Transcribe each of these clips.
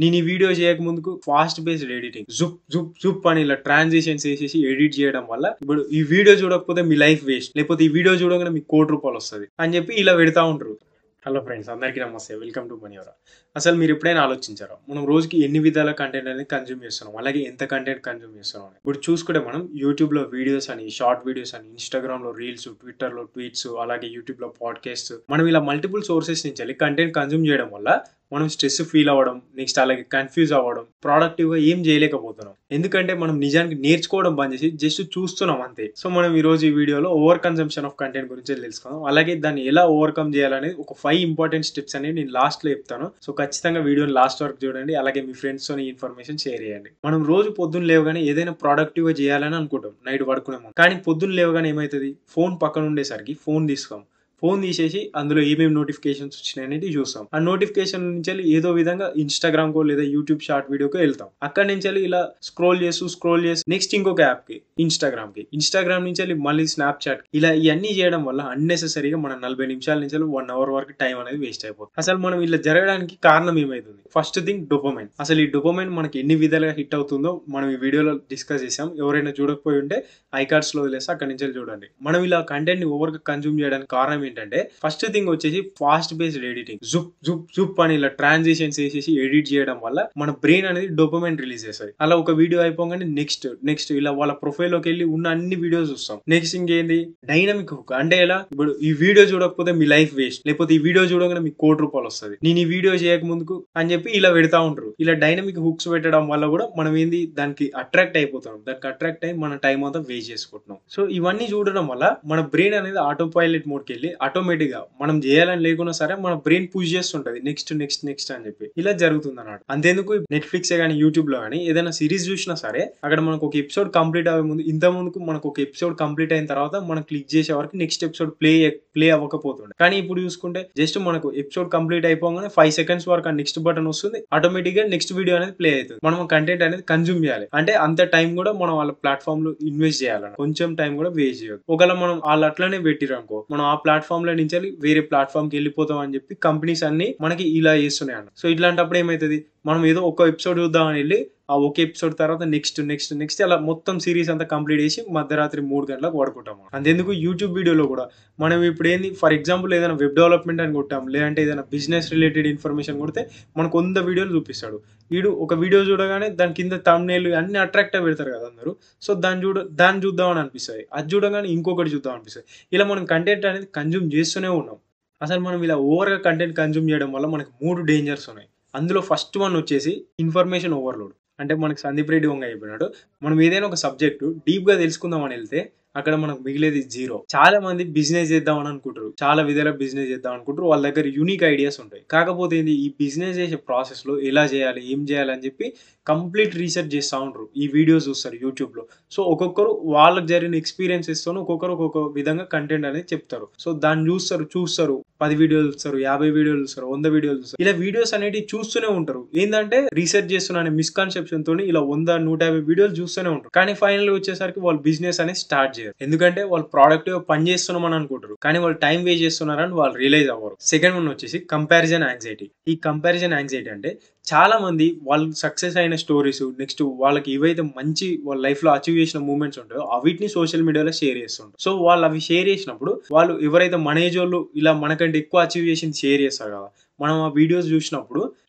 నేను ఈ video చేయకముందుకు fast based editing జుప్ జుప్ జుప్ అని ఇలా ట్రాన్సిషన్స్ వేసేసి ఎడిట్ చేయడం వల్ల ఇప్పుడు ఈ వీడియో చూడకపోతే మీ లైఫ్ వేస్ట్, లేకపోతే ఈ వీడియో చూడగానే మీకు ₹1,00,00,000 వస్తుంది అని చెప్పి ఇలా పెడతా ఉంటారు. హలో ఫ్రెండ్స్, అందరికీ నమస్తే. వెల్కమ్ టు మనీవరా. అసలు మీరు ఎప్పుడైనా ఆలోచించారా మనం రోజుకి ఎన్ని విధాల కంటెంట్ అనేది కన్జ్యూమ్ చేస్తున్నాం, అలాగే ఎంత కంటెంట్ కన్జ్యూమ్ చేస్తున్నాం అని? ఇప్పుడు చూసుకుంటే మనం యూట్యూబ్లో వీడియోస్ అని, షార్ట్ వీడియోస్ అని, ఇన్స్టాగ్రామ్లో రీల్స్, ట్విట్టర్లో ట్వీట్స్, అలాగే యూట్యూబ్లో పాడ్కాస్ట్, మనం ఇలా మల్టిపుల్ సోర్సెస్ నుంచి వెళ్ళి కంటెంట్ కన్జ్యూమ్ చేయడం వల్ల మనం స్ట్రెస్ ఫీల్ అవ్వడం, నెక్స్ట్ అలాగే కన్ఫ్యూజ్ అవ్వడం, ప్రొడక్టివ్గా ఏం చేయలేకపోతున్నాం. ఎందుకంటే మనం నిజానికి నేర్చుకోవడం బంద్ చేసి జస్ట్ చూస్తున్నాం అంతే. సో మనం ఈరోజు ఈ వీడియోలో ఓవర్ కన్సంప్షన్ ఆఫ్ కంటెంట్ గురించి తెలుసుకుందాం, అలాగే దాన్ని ఎలా ఓవర్కమ్ చేయాలనేది ఒక 5 ఇంపార్టెంట్ స్టెప్స్ అనేవి నేను లాస్ట్లో చెప్తాను. సో ఖచ్చితంగా వీడియోని లాస్ట్ వరకు చూడండి, అలాగే మీ ఫ్రెండ్స్తో ఈ ఇన్ఫర్మేషన్ షేర్ చేయండి. మనం రోజు పొద్దున్న లేవగానే ఏదైనా ప్రొడక్టివ్గా చేయాలని అనుకుంటాం నైట్ పడుకునే ముందు, కానీ పొద్దున్న లేవగానే ఏమవుతుంది, ఫోన్ పక్కన ఉండేసరికి ఫోన్ తీసుకోం. ఫోన్ తీసేసి అందులో ఏమేమి నోటిఫికేషన్స్ వచ్చినాయి అనేది చూస్తాం. ఆ నోటిఫికేషన్ నుంచి ఏదో విధంగా ఇన్స్టాగ్రామ్కో లేదా యూట్యూబ్ షార్ట్ వీడియోకో వెళ్తాం. అక్కడి నుంచి ఇలా స్క్రోల్ చేస్తూ నెక్స్ట్ ఇంకొక యాప్కి, ఇన్స్టాగ్రామ్ నుంచి మళ్ళీ స్నాప్చాట్, ఇలా ఇవన్నీ చేయడం వల్ల అన్నెసెసరీగా మన 40 నిమిషాల నుంచి 1 అవర్ వరకు టైం అనేది వేస్ట్ అయిపోతుంది. అసలు మనం ఇలా జరగడానికి కారణం ఏమైతుంది? First thing dopamine. అసలు ఈ డోపమైన్ మనకి ఎన్ని విధాలుగా హిట్ అవుతుందో మనం ఈ వీడియోలో డిస్కస్ చేసాం. ఎవరైనా చూడకపోయి ఉంటే ఐకార్డ్స్ లో వదిలేస్తే అక్కడి నుంచి చూడండి. మనం ఇలా కంటెంట్ ని ఓవర్ గా కన్జ్యూమ్ చేయడానికి కారణం ఏంటంటే, ఫస్ట్ థింగ్ వచ్చేసి ఫాస్ట్ బేస్డ్ ఎడిటింగ్. జుప్ జుప్ జుప్ అని ఇలా ట్రాన్సిషన్స్ వేసేసి ఎడిట్ చేయడం వల్ల మన బ్రెయిన్ అనేది డోపమైన్ రిలీజ్ చేస్తుంది. అలా ఒక వీడియో అయిపోగానే నెక్స్ట్ ఇలా వాళ్ళ ప్రొఫైల్ లోకి వెళ్ళి ఉన్న అన్ని వీడియోస్ చూస్తాం. నెక్స్ట్ ఇంకేంది, డైనమిక్ హుక్. అంటే ఎలా, ఇప్పుడు ఈ వీడియో చూడకపోతే మీ లైఫ్ వేస్ట్, లేకపోతే ఈ వీడియో చూడగానే మీకు ₹1,00,00,000 వస్తుంది, నేను ఈ వీడియో చేయకముందుకు అని చెప్పి ఇలా పెడతా ఉంటారు. ఇలా డైనమిక్ హుక్స్ పెట్టడం వల్ల కూడా మనం ఏంది, దానికి అట్రాక్ట్ అయిపోతాం. దానికి అట్రాక్ట్ అయ్యి మన టైం అంతా వేస్ట్ చేసుకుంటున్నాం. సో ఇవన్నీ చూడడం వల్ల మన బ్రెయిన్ అనేది ఆటో పైలట్ మోడ్కి వెళ్ళి ఆటోమేటిక్ గా మనం చేయాలని లేకున్నా సరే మన బ్రెయిన్ పుష్ చేస్తుంటది నెక్స్ట్ అని చెప్పి. ఇలా జరుగుతుంది అన్నమాట. అంతేందుకు నెట్ఫ్లిక్స్ కానీ యూట్యూబ్ లో కానీ ఏదైనా సిరీస్ చూసినా సరే, అక్కడ మనకు ఒక ఎపిసోడ్ కంప్లీట్ అయ్యే ముందు, ఇంత ముందుకు మనకు ఒక ఎపిసోడ్ కంప్లీట్ అయిన తర్వాత మనం క్లిక్ చేసే వరకు నెక్స్ట్ ఎపిసోడ్ ప్లే అవ్వకపోతుండే. కానీ ఇప్పుడు చూసుకుంటే జస్ట్ మనకు ఎపిసోడ్ కంప్లీట్ అయిపోగానే 5 సెకండ్స్ వరకు ఆ నెక్స్ట్ బటన్ వస్తుంది, ఆటోమేటిక్ గా నెక్స్ట్ వీడియో అనేది ప్లే అవుతుంది. మనం కంటెంట్ అనేది కన్జ్యూమ్ చేయాలి అంటే అంత టైం కూడా మనం వాళ్ళ ప్లాట్ఫామ్ లో ఇన్వెస్ట్ చేయాలన్న, కొంచెం టైం కూడా వేస్ట్ చేయదు. ఒకవేళ మనం వాళ్ళు అట్లనే పెట్టిరనుకో, మనం ఆ ప్లాట్ఫామ్ లో నుంచి వేరే ప్లాట్ఫామ్ కి వెళ్ళిపోతాం అని చెప్పి కంపెనీస్ అన్ని మనకి ఇలా చేస్తున్నాయి అన్న. సో ఇట్లాంటప్పుడు ఏమైతుంది, మనం ఏదో ఒక ఎపిసోడ్ చూద్దామని వెళ్ళి ఆ ఒక ఎపిసోడ్ తర్వాత నెక్స్ట్ అలా మొత్తం సిరీస్ అంతా కంప్లీట్ చేసి మధ్యరాత్రి 3 గంటలకు పడుకుంటాం. అంతెందుకు యూట్యూబ్ వీడియోలో కూడా మనం ఇప్పుడు ఏంది, ఫర్ ఎగ్జాంపుల్ ఏదైనా వెబ్ డెవలప్మెంట్ అని కొట్టాం, లేదంటే ఏదైనా బిజినెస్ రిలేటెడ్ ఇన్ఫర్మేషన్ కొడితే మనకు 100 వీడియోలు చూపిస్తాడు. వీడు ఒక వీడియో చూడగానే దాని కింద థంబ్నెయిల్ అన్ని అట్రాక్ట్ పెడతారు కదా అందరూ. సో దాన్ని చూద్దామని అనిపిస్తుంది, అది చూడగానే ఇంకొకటి చూద్దాం అనిపిస్తుంది. ఇలా మనం కంటెంట్ అనేది కన్జ్యూమ్ చేస్తూనే ఉన్నాం. అసలు మనం ఇలా ఓవర్గా కంటెంట్ కన్జ్యూమ్ చేయడం వల్ల మనకు 3 డేంజర్స్ ఉన్నాయి. అందులో ఫస్ట్ వన్ వచ్చేసి ఇన్ఫర్మేషన్ ఓవర్లోడ్. అంటే మనకు సందీప్ రెడ్డి వంగ అయిపోయినాడు. మనం ఏదైనా ఒక సబ్జెక్టు డీప్ గా తెలుసుకుందామని వెళ్తే అక్కడ మనకు మిగిలేది జీరో. చాలా మంది బిజినెస్ చేద్దామని అనుకుంటారు, చాలా విధాల బిజినెస్ చేద్దాం అనుకుంటారు, వాళ్ళ దగ్గర యూనిక్ ఐడియాస్ ఉంటాయి. కాకపోతే ఈ బిజినెస్ చేసే ప్రాసెస్ లో ఎలా చేయాలి, ఏం చేయాలి అని చెప్పి కంప్లీట్ రీసెర్చ్ చేస్తూ ఉంటారు. ఈ వీడియోస్ చూస్తారు యూట్యూబ్ లో. సో ఒక్కొక్కరు వాళ్ళకి జరిగిన ఎక్స్పీరియన్సెస్ తో ఒక్కొక్కరు ఒక్కొక్క విధంగా కంటెంట్ అనేది చెప్తారు. సో దాన్ని చూస్తారు 10 వీడియోలు చూస్తారు, 50 వీడియోలు చూస్తారు, 100 వీడియోలు చూస్తారు. ఇలా వీడియోస్ అనేవి చూస్తూనే ఉంటారు. ఏంటంటే రీసెర్చ్ చేస్తున్న మిస్కాన్సెప్షన్ తోని ఇలా 100, 150 వీడియోలు చూస్తూనే ఉంటారు. కానీ ఫైనల్ వచ్చేసరికి వాళ్ళు బిజినెస్ అనేది స్టార్ట్ చేయరు. ఎందుకంటే వాళ్ళు ప్రొడక్టివ్ పని చేస్తున్నామని అనుకుంటారు, కానీ వాళ్ళు టైం వేస్ట్ చేస్తున్నారని వాళ్ళు రియలైజ్ అవ్వరు. సెకండ్ వన్ వచ్చేసి కంపారిజన్ యాంగ్జైటీ. ఈ కంపారిజన్ యాంగ్జైటీ అంటే చాలా మంది వాళ్ళు సక్సెస్ అయిన స్టోరీస్, నెక్స్ట్ వాళ్ళకి ఏవైతే మంచి వాళ్ళ లైఫ్ లో అచీవ్ చేసిన మూమెంట్స్ ఉంటాయో అవిటిని సోషల్ మీడియాలో షేర్ చేస్తుంటారు. సో వాళ్ళు అవి షేర్ చేసినప్పుడు వాళ్ళు ఎవరైతే మన ఏజ్ వాళ్ళు ఇలా మనకంటే ఎక్కువ అచీవ్ చేసింది షేర్ చేస్తారు కదా, మనం ఆ వీడియోస్ చూసినప్పుడు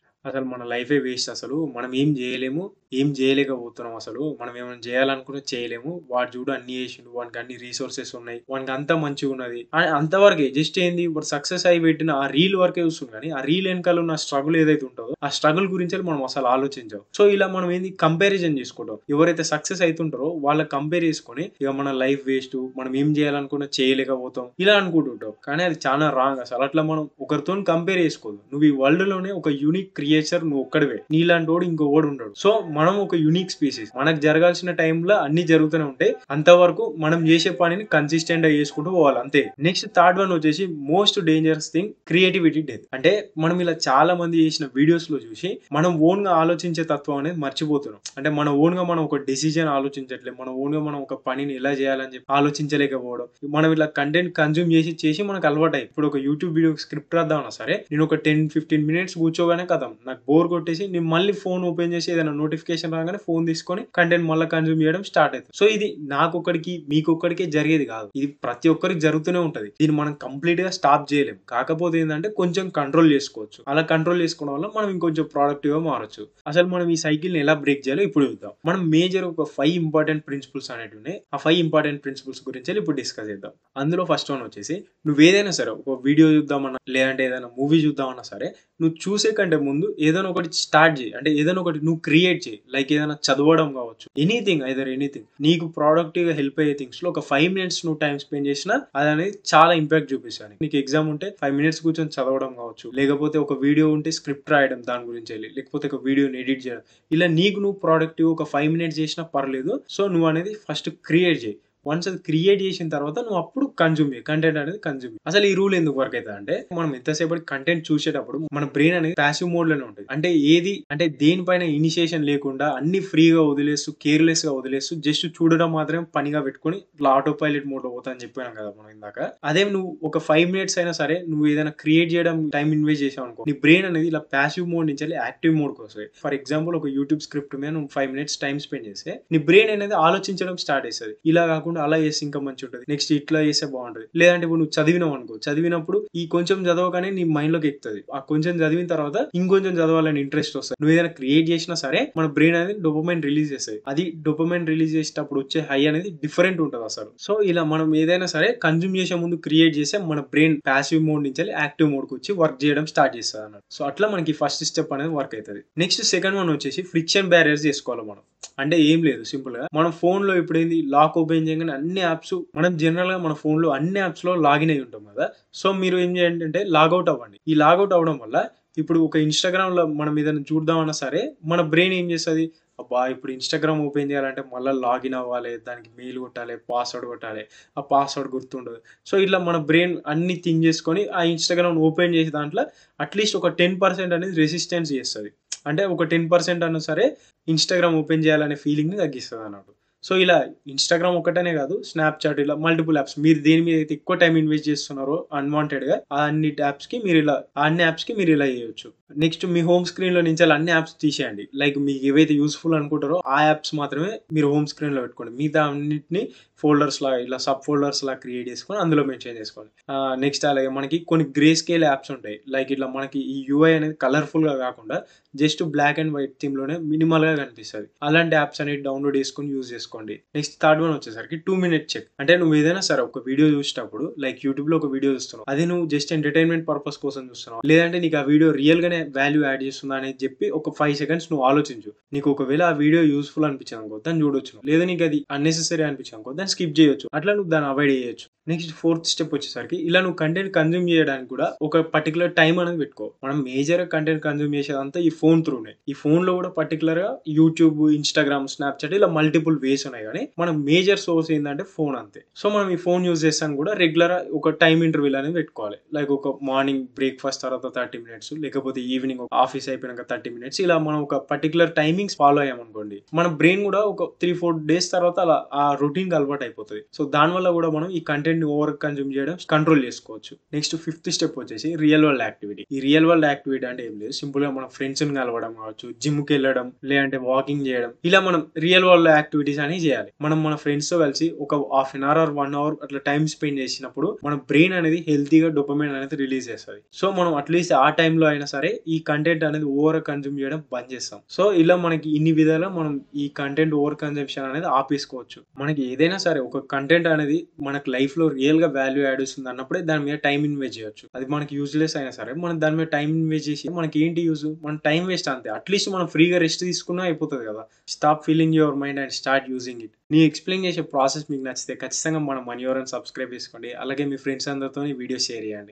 అసలు మన లైఫే వేస్ట్, అసలు మనం ఏం చేయలేము, ఏం చేయలేకపోతున్నాం, అసలు మనం ఏమైనా చేయాలనుకున్నా చేయలేము, వాడు చూడు అన్ని చేసిండు, వానికి అన్ని రీసోర్సెస్ ఉన్నాయి, వానికి అంతా మంచిగా ఉన్నది అని అంతవరకే. జస్ట్ ఏంది, ఇప్పుడు సక్సెస్ అయి పెట్టిన ఆ రీల్ వరకే చూస్తుంది, కానీ ఆ రీల్ వెనకాల ఉన్న స్ట్రగుల్ ఏదైతే ఉంటుందో ఆ స్ట్రగుల్ గురించి మనం అసలు ఆలోచించాం. సో ఇలా మనం ఏంది కంపారిజన్ చేసుకుంటాం. ఎవరైతే సక్సెస్ అవుతుంటారో వాళ్ళకి కంపేర్ చేసుకొని ఇక మన లైఫ్ వేస్ట్, మనం ఏం చేయాలనుకున్నా చేయలేకపోతాం ఇలా అనుకుంటుంటాం. కానీ అది చాలా రాంగ్. అసలు అట్లా మనం ఒకరితో కంపేర్ చేసుకోదు. నువ్వు ఈ వరల్డ్ లోనే ఒక యూనిక్ క్రియేచర్, నువ్వు ఒక్కడివే, నీలాంటి వాడు ఇంకో వాడు ఉండడు. సో మనం ఒక యూనిక్ స్పీసీస్, మనకు జరగాల్సిన టైంలో అన్ని జరుగుతూనే ఉంటాయి. అంతవరకు మనం చేసే పనిని కన్సిస్టెంట్ గా చేసుకుంటూ పోవాలి అంతే. నెక్స్ట్ థర్డ్ వన్ వచ్చేసి most dangerous thing, creativity death. అంటే మనం ఇలా చాలా మంది చేసిన వీడియోస్ లో చూసి మనం ఓన్ గా ఆలోచించే తత్వం అనేది మర్చిపోతున్నాం. అంటే మన ఓన్ గా మనం ఒక డెసిజన్ ఆలోచించట్లేదు, మన ఓన్ గా మనం ఒక పనిని ఎలా చేయాలని చెప్పి ఆలోచించలేకపోవడం. మనం ఇలా కంటెంట్ కన్జ్యూమ్ చేసి మనకు అలవాటు. ఇప్పుడు ఒక యూట్యూబ్ వీడియో స్క్రిప్ట్ రాద్దామన్నా సరే, నేను ఒక 10-15 మినిట్స్ కూర్చోగానే కథం నాకు బోర్ కొట్టేసి నేను మళ్ళీ ఫోన్ ఓపెన్ చేసి ఏదైనా నోటిఫికేషన్ రాగానే ఫోన్ తీసుకొని కంటెంట్ మళ్ళీ కన్జ్యూమ్ చేయడం స్టార్ట్ అవుతుంది. సో ఇది నాకొక్కడికి మీకొక్కడికే జరిగేది కాదు, ఇది ప్రతి ఒక్కరికి జరుగుతూనే ఉంటది. దీన్ని మనం కంప్లీట్ గా స్టాప్ చేయలేం. కాకపోతే ఏంటంటే కొంచెం కంట్రోల్ చేసుకోవచ్చు. అలా కంట్రోల్ చేసుకోవడం వల్ల మనం ఇంకొంచెం ప్రొడక్టివ్ గా మారచ్చు. అసలు మనం ఈ సైకిల్ ని ఎలా బ్రేక్ చేయాలో ఇప్పుడు చూద్దాం. మనం మేజర్ ఒక 5 ఇంపార్టెంట్ ప్రిన్సిపల్స్ అనేవి ఉన్నాయి. ఆ 5 ఇంపార్టెంట్ ప్రిన్సిపల్స్ గురించి ఇప్పుడు డిస్కస్ చేద్దాం. అందులో ఫస్ట్ వన్ వచ్చేసి, నువ్వు ఏదైనా సరే ఒక వీడియో చూద్దామన్నా లేదంటే ఏదైనా మూవీ చూద్దామన్నా సరే నువ్వు చూసే కంటే ముందు ఏదైనా ఒకటి స్టార్ట్ చేయి. అంటే ఏదైనా ఒకటి నువ్వు క్రియేట్ చేయి. లైక్ ఏదైనా చదవడం కావచ్చు, ఎనీథింగ్, ఐదర్ ఎనీథింగ్ నీకు ప్రొడక్టివ్ గా హెల్ప్ అయ్యే థింగ్స్ లో ఒక 5 మినిట్స్ నువ్వు టైం స్పెండ్ చేసినా అది అనేది చాలా ఇంపాక్ట్ చూపిస్తాను. నీకు ఎగ్జామ్ ఉంటే 5 మినిట్స్ కూర్చొని చదవడం కావచ్చు, లేకపోతే ఒక వీడియో ఉంటే స్క్రిప్ట్ రాయడం దాని గురించి వెళ్ళి, లేకపోతే ఒక వీడియోని ఎడిట్ చేయడం, ఇలా నీకు నువ్వు ప్రొడక్టివ్ ఒక 5 మినిట్స్ చేసినా పర్లేదు. సో నువ్వు అనేది ఫస్ట్ క్రియేట్ చేయి. వన్స్ అది క్రియేట్ చేసిన తర్వాత నువ్వు అప్పుడు కన్జ్యూమ్ చేయి, కంటెంట్ అనేది కన్జ్యూమ్ చేయి. అసలు ఈ రూల్ ఎందుకు వర్క్ అవుతుంది అంటే, మనం ఎంతసేపటి కంటెంట్ చూసేటప్పుడు మన బ్రెయిన్ అనేది ప్యాసివ్ మోడ్ లోనే ఉంటుంది. అంటే ఏది అంటే దేనిపైన ఇనిషియేషన్ లేకుండా అన్ని ఫ్రీగా వదిలేస్తూ కేర్లెస్ గా వదిలేస్తూ జస్ట్ చూడడం మాత్రమే పనిగా పెట్టుకుని ఇట్లా ఆటో పైలట్ మోడ్ లో పోతా అని చెప్పాను కదా మనం ఇందాక. అదే నువ్వు ఒక 5 మినిట్స్ అయినా సరే నువ్వు ఏదైనా క్రియేట్ చేయడం టైం ఇన్వెస్ట్ చేసావు అనుకో, నీ బ్రెయిన్ అనేది ఇలా ప్యాసివ్ మోడ్ నుంచి యాక్టివ్ మోడ్ కి వస్తుంది. ఫర్ ఎగ్జాంపుల్ ఒక యూట్యూబ్ స్క్రిప్ట్ మీద నువ్వు 5 మినిట్స్ టైం స్పెండ్ చేస్తే నీ బ్రెయిన్ అనేది ఆలోచించడం స్టార్ట్ చేస్తుంది. ఇలా కాకుండా అలా చేస్తే ఇంకా మంచి ఉంటుంది, నెక్స్ట్ ఇట్లా చేస్తే బాగుంటుంది. లేదంటే ఇప్పుడు నువ్వు చదివినావు అనుకో, చదివినప్పుడు ఈ కొంచెం చదవగానే నీ మైండ్ లోకి ఎక్కుతుంది. ఆ కొంచెం చదివిన తర్వాత ఇంకొంచెం చదవాలని ఇంట్రెస్ట్ వస్తుంది. నువ్వు ఏదైనా క్రియేట్ చేసినా సరే మన బ్రెయిన్ అనేది డోపమైన్ రిలీజ్ చేస్తుంది. అది డోపమైన్ రిలీజ్ చేసేటప్పుడు వచ్చే హై అనేది డిఫరెంట్ ఉంటుంది అసలు. సో ఇలా మనం ఏదైనా సరే కన్జ్యూమ్ చేసే ముందు క్రియేట్ చేస్తే మన బ్రెయిన్ ప్యాసివ్ మోడ్ నుంచి యాక్టివ్ మోడ్ కి వచ్చి వర్క్ చేయడం స్టార్ట్ చేస్తుంది అన్నట్టు. సో అట్లా మనకి ఫస్ట్ స్టెప్ అనేది వర్క్ అవుతుంది. నెక్స్ట్ సెకండ్ వన్ వచ్చేసి ఫ్రిక్షన్ బ్యారియర్స్ చేసుకోవాలి మనం. అంటే ఏం లేదు, సింపుల్ గా మనం ఫోన్ లో ఇప్పుడు ఏంది లాక్ ఓపెన్ చేయగానే అన్ని యాప్స్, మనం జనరల్ గా మన ఫోన్ లో అన్ని యాప్స్ లో లాగిన్ అయి ఉంటాం కదా. సో మీరు ఏం చేయండి అంటే లాగౌట్ అవ్వండి. ఈ లాగౌట్ అవ్వడం వల్ల ఇప్పుడు ఒక ఇన్స్టాగ్రామ్ లో మనం ఏదైనా చూద్దామన్నా సరే మన బ్రెయిన్ ఏం చేస్తుంది, అబ్బా ఇప్పుడు ఇన్స్టాగ్రామ్ ఓపెన్ చేయాలంటే మళ్ళీ లాగిన్ అవ్వాలి, దానికి మెయిల్ కొట్టాలి, పాస్వర్డ్ కొట్టాలి, ఆ పాస్వర్డ్ గుర్తుండదు. సో ఇట్లా మన బ్రెయిన్ అన్ని థింక్ చేసుకొని ఆ ఇన్స్టాగ్రామ్ ఓపెన్ చేసే దాంట్లో అట్లీస్ట్ ఒక 10% అనేది రెసిస్టెన్స్ చేస్తుంది. అంటే ఒక 10% అన్నా సరే ఇన్స్టాగ్రామ్ ఓపెన్ చేయాలనే ఫీలింగ్ ని తగ్గిస్తుంది అన్నట్టు. సో ఇలా ఇన్స్టాగ్రామ్ ఒకటనే కాదు, స్నాప్చాట్, ఇలా మల్టిపుల్ యాప్స్ మీరు దేని మీద అయితే ఎక్కువ టైం ఇన్వెస్ట్ చేస్తున్నారో అన్వాంటెడ్ గా ఆ అన్ని యాప్స్ కి మీరు ఇలా చేయొచ్చు. నెక్స్ట్ మీ హోమ్ స్క్రీన్ లో నుంచి అన్ని యాప్స్ తీసేయండి. లైక్ మీకు ఏవైతే యూస్ఫుల్ అనుకుంటారో ఆ యాప్స్ మాత్రమే మీరు హోమ్ స్క్రీన్ లో పెట్టుకోండి. మిగతా అన్నింటిని ఫోల్డర్స్ లా ఇలా సబ్ ఫోల్డర్స్ లా క్రియేట్ చేసుకొని అందులో మెన్షన్ చేసుకోండి. నెక్స్ట్ అలాగే మనకి కొన్ని గ్రే స్కేల్ యాప్స్ ఉంటాయి. లైక్ ఇట్లా మనకి ఈ యూఐ అనేది కలర్ఫుల్ గా కాకుండా just black and white theme లోనే మినిమల్ గా కనిపిస్తుంది. అలాంటి యాప్స్ అనేది డౌన్లోడ్ చేసుకొని యూజ్ చేసుకోండి. నెక్స్ట్ థర్డ్ వన్ వచ్చేసరికి 2 మినిట్ చెక్. అంటే నువ్వు ఏదైనా సరే ఒక వీడియో చూసేటప్పుడు, లైక్ యూట్యూబ్ లో ఒక వీడియో చూస్తున్నావు, అది నువ్వు జస్ట్ ఎంటర్టైన్మెంట్ పర్పస్ కోసం చూస్తున్నావు, లేదంటే నీకు ఆ వీడియో రియల్ గానే వాల్యూ యాడ్ చేస్తుందా అనేది చెప్పి ఒక 5 సెకండ్స్ నువ్వు ఆలోచించు. నీకు ఒకవేళ ఆ వీడియో యూస్ఫుల్ అనిపించింది అనుకో దాన్ని చూడొచ్చు, లేదా నీకు అది అన్నెసెసరీ అనిపించింది అనుకో దాన్ని స్కిప్ చేయొచ్చు. అట్లా నువ్వు దాన్ని అవాయిడ్ చేయొచ్చు. నెక్స్ట్ ఫోర్త్ స్టెప్ వచ్చేసరికి, ఇలా నువ్వు కంటెంట్ కన్జ్యూమ్ చేయడానికి కూడా ఒక పర్టికులర్ టైం అనేది పెట్టుకో. మనం మేజర్ కంటెంట్ కన్జ్యూమ్ చేసేదంతా ఈ ఫోన్ త్రూనే. ఈ ఫోన్ లో కూడా పర్టికులర్ గా యూట్యూబ్, ఇన్స్టాగ్రామ్, స్నాప్చాట్ ఇలా మల్టిపుల్ వేస్ ఉన్నాయి, కానీ మనం మేజర్ సోర్స్ ఏంటంటే ఫోన్ అంతే. సో మనం ఈ ఫోన్ యూజ్ చేస్తాను కూడా రెగ్యులర్ ఒక టైం ఇంటర్వ్యూల్ అనేది పెట్టుకోవాలి. లైక్ ఒక మార్నింగ్ బ్రేక్ఫాస్ట్ తర్వాత 30 మినిట్స్, లేకపోతే ఈవినింగ్ ఆఫీస్ అయిపోయినాక 30 మినిట్స్, ఇలా మనం ఒక పర్టికులర్ టైమింగ్స్ ఫాలో అయ్యామనుకోండి మన బ్రెయిన్ కూడా ఒక 3-4 డేస్ తర్వాత అలా ఆ రొటీన్ కి అలవాటు అయిపోతుంది. సో దానివల్ల కూడా మనం ఈ కంటెంట్ ని ఓవర్ కన్జ్యూమ్ చేయడం కంట్రోల్ చేసుకోవచ్చు. నెక్స్ట్ ఫిఫ్త్ స్టెప్ వచ్చేసి రియల్ వరల్డ్ యాక్టివిటీ. ఈ రియల్ వరల్డ్ యాక్టివిటీ అంటే ఏం లేదు, సింపుల్ గా మన ఫ్రెండ్స్ ని కలవడం కావచ్చు, జిమ్ కి వెళ్ళడం, లేదంటే వాకింగ్ చేయడం, ఇలా మనం రియల్ వరల్డ్ యాక్టివిటీస్ అని చేయాలి. మనం మన ఫ్రెండ్స్ తో కలిసి ఒక హాఫ్ అన్ అవర్ 1 అవర్ అట్లా టైం స్పెండ్ చేసినప్పుడు మన బ్రెయిన్ అనేది హెల్తీగా డోపమైన్ అనేది రిలీజ్ చేస్తుంది. సో మనం అట్లీస్ట్ ఆ టైంలో అయినా సరే ఈ కంటెంట్ అనేది ఓవర్ కన్జ్యూమ్ చేయడం బంద్ చేస్తాం. సో ఇలా మనకి ఇన్ని విధాలా మనం ఈ కంటెంట్ ఓవర్ కన్జంప్షన్ అనేది ఆపేసుకోవచ్చు. మనకి ఏదైనా సరే ఒక కంటెంట్ అనేది మనకి లైఫ్ లో రియల్ గా వాల్యూ యాడ్ ఇస్తుంది అన్నప్పుడే దాని మీద టైం ఇన్వెస్ట్ చేయొచ్చు. అది మనకి యూజ్లెస్ అయినా సరే మనం దాని మీద టైం ఇన్వెస్ట్ చేసి మనకి ఏంటి యూజ్, మన టైం వేస్ట్ అంతే. అట్లీస్ట్ మనం ఫ్రీగా రెస్ట్ తీసుకున్నా అయిపోతుంది కదా. Stop feeling your mind and start using it. నీ ఎక్స్ప్లెయిన్ చేసే ప్రాసెస్ మీకు నచ్చితే ఖచ్చితంగా మన మనీ ఎవరైనా సబ్స్క్రైబ్ చేసుకోండి. అలాగే మీ ఫ్రెండ్స్ అందరితో ఈ వీడియో షేర్ చేయండి.